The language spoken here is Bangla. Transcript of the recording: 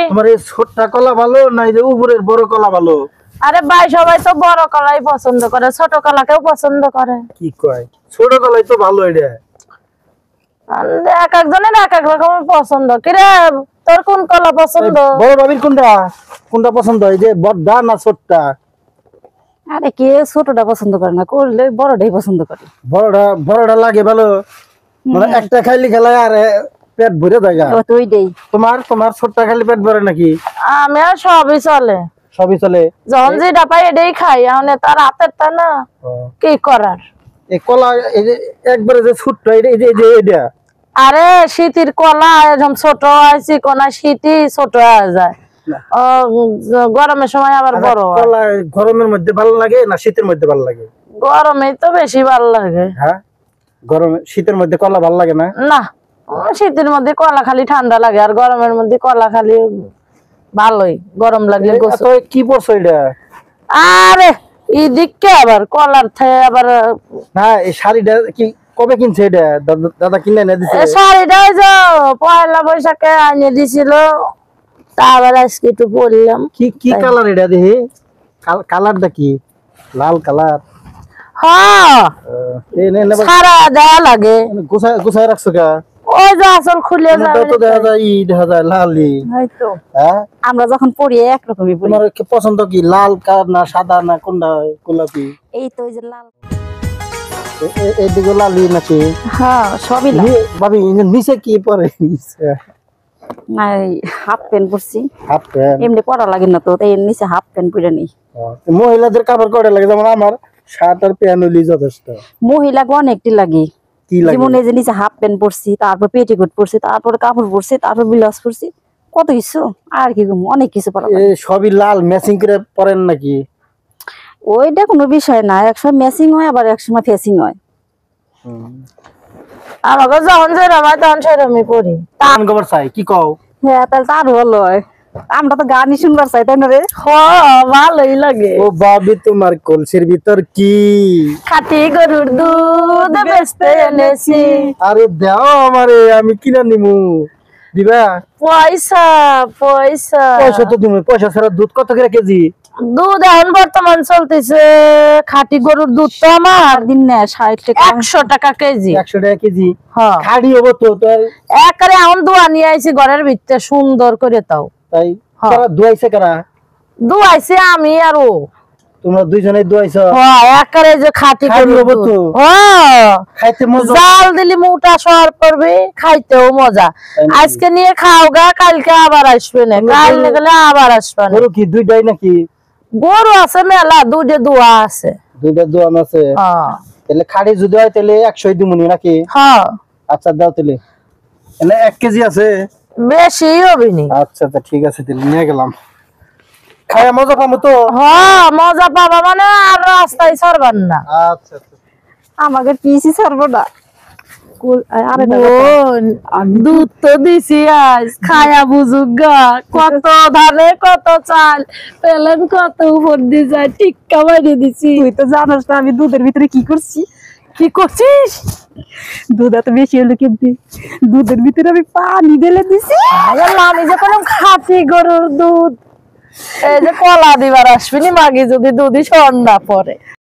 তোমার এই ছোটটা কলা ভালো না এই যে উপরের বড় কলা ভালো? আরে ভাই সবাই তো বড় কলাই পছন্দ করে, ছোট কলা কেউ পছন্দ করে? কি কয়, ছোট কলাই তো ভালো। এটা এক একজনের এক এক রকমের পছন্দ। কিরে তোর কোন কলা পছন্দ? বড় ভাবির কোনটা কোনটা পছন্দ, এই যে বড়টা না ছোটটা? আরে কে ছোটটা পছন্দ করে না, করলে বড়টাই পছন্দ করে। বড়টা লাগে ভালো, মানে একটা খাইলে খেলায় আর পেট ভরে জায়গা। তোমার ছোটটা খাইলে পেট ভরে নাকি? আমি আর সবই চলে, সবই চলে। যখন যেটা পাই এটাই খাই। এখন তার হাতের তা না কি করার। এই কলা এই যে একবারে যে ছোট্ট এটা আরে শীতের কলা এরকম ছোট হয়, চিকন শীতই ছোট হয়ে যায়, গরমের সময় আবার বড় হয়। কলা গরমের মধ্যে ভালো লাগে না শীতের মধ্যে ভালো লাগে? গরমেই তো বেশি ভালো লাগে। হ্যাঁ, গরমে শীতের মধ্যে কলা ভালো লাগে না? না, শীতের মধ্যে কলা খালি ঠান্ডা লাগে, আর গরমের মধ্যে কলা খালি ভালোই গরম লাগলে। কি পড়ছো এটা? আরে এদিকে আবার কলার থেকে আবার না, এই শাড়িটা কি কবে কিনছে এটা? দাদা কিনে এনে দিছে? শাড়িটা ওই যে পয়লা বৈশাখে এনে দিছিল, তারপর আজকে একটু পরলাম। কি কালার এটা দেখি? কালারটা কি লাল কালার? হ্যাঁ, সারা দেয়া লাগে। গুছায় রাখছো কা? ওই যে আসল খুলে যাবে তো দেখা যায় লালই। হয়তো আমরা যখন পড়ি একরকমই পড়ি। তোমার কি পছন্দ, কি লাল কালার না সাদা না কোনটা গোলাপি? এই তো ওই যে লাল, এইদিকে লালই নাকি? হ্যাঁ সবই লাল। ভাবি নিচে কি পরে? হাফ প্যান্ট পরছি। হাফ প্যান্ট এমনি পরা লাগে না তো, তাই নিচে হাফ প্যান্ট পরে নি। মহিলাদের কাপড় কয়টা লাগে? যেমন আমার শার্ট আর প্যান্ট হইলেই যথেষ্ট। মহিলাকে অনেকটি লাগে। কি লাগে? যেমন এই যে নিচে হাফ প্যান্ট পরছি, তারপর পেটিকোট পরছি, তারপর কাপড় পরছি, তারপর ব্লাউজ পরছি, কত কিছু আর কি অনেক কিছু পরা লাগে। সবই লাল ম্যাচিং করে পরেন নাকি? ওইটা কোনো বিষয় না, একসময় ম্যাচিং হয় আবার একসময় ফেসিং হয়। আমাকে যখন যেরকম হয় তখন সেরকমই পড়ি। টান খবর চাই কি কও? হ্যাঁ তাহলে তার হলো, আমরা তো গানই শুনবার চাই তাই না রে? ভালোই লাগে। ও ভাবি তোমার কলসির ভিতর কি খাঁটি গরুর দুধ বেচতে এনেছি। আরে দাও আমারে, আমি কিনা নিমু। দিবা? পয়সা পয়সা পয়সা তো তুমি, পয়সা ছাড়া দুধ কত করে কেজি? দুধ এখন বর্তমান চলতেছে খাঁটি গরুর দুধ তো আমার দিন না 60 টাকা, 100 টাকা কেজি। 100 টাকা কেজি? হ্যাঁ, খাড়ি হবো তো তোর। একারে এখন দোয়া নিয়ে আইছি ঘরের ভিতরে সুন্দর করে। তাও তাই কারা দুয়াইছে? কারা দুয়াইছে? আমি আর ও। তোমরা দুইজনে দুয়াইছো? হ্যাঁ, একারে যে খাঁটি খাড়ি হবো তো। হ্যাঁ, খাইতে মজা। জাল দিলি মোটা সর পড়বে, খাইতেও মজা। আজকে নিয়ে খাও গা, কালকে আবার আসবে না, কাল গেলে আবার আসবে না। গরু কি দুইটাই নাকি? গরু আছে মেলা, দুধে দোয়া আছে। দুইটা দোয়ান আছে? হ্যাঁ। তাহলে খাড়ি যদি হয় তাহলে 100 দিমুনি নাকি? হ্যাঁ। আচ্ছা দাও তাহলে। এনে 1 কেজি আছে? বেশি হবে নি। আচ্ছা ঠিক আছে, তাহলে নিয়ে গেলাম। খায়া মজা পাবো তো? হ্যাঁ, মজা পাবা মানে আর রাস্তায় ছাড়বেন না। আচ্ছা আমাকে পিসি ছাড়বো না। দুধ তো দিছি আজ, খায়া বুঝুক গা। কত ধানে কত চাল পেলেন, কত উপর দিয়ে যায় টিক্কা বাইরে দিছি। তুই তো জানাস না আমি দুধের ভিতরে কি করছি। কি করছিস? দুধ এত বেশি হলো কিন্তু দুধের ভিতরে আমি পানি ঢেলে দিছি। আমি যখন খাঁটি গরুর দুধ, এই যে কলা দিবার আসবিনি মাগি যদি দুধই সর না পরে।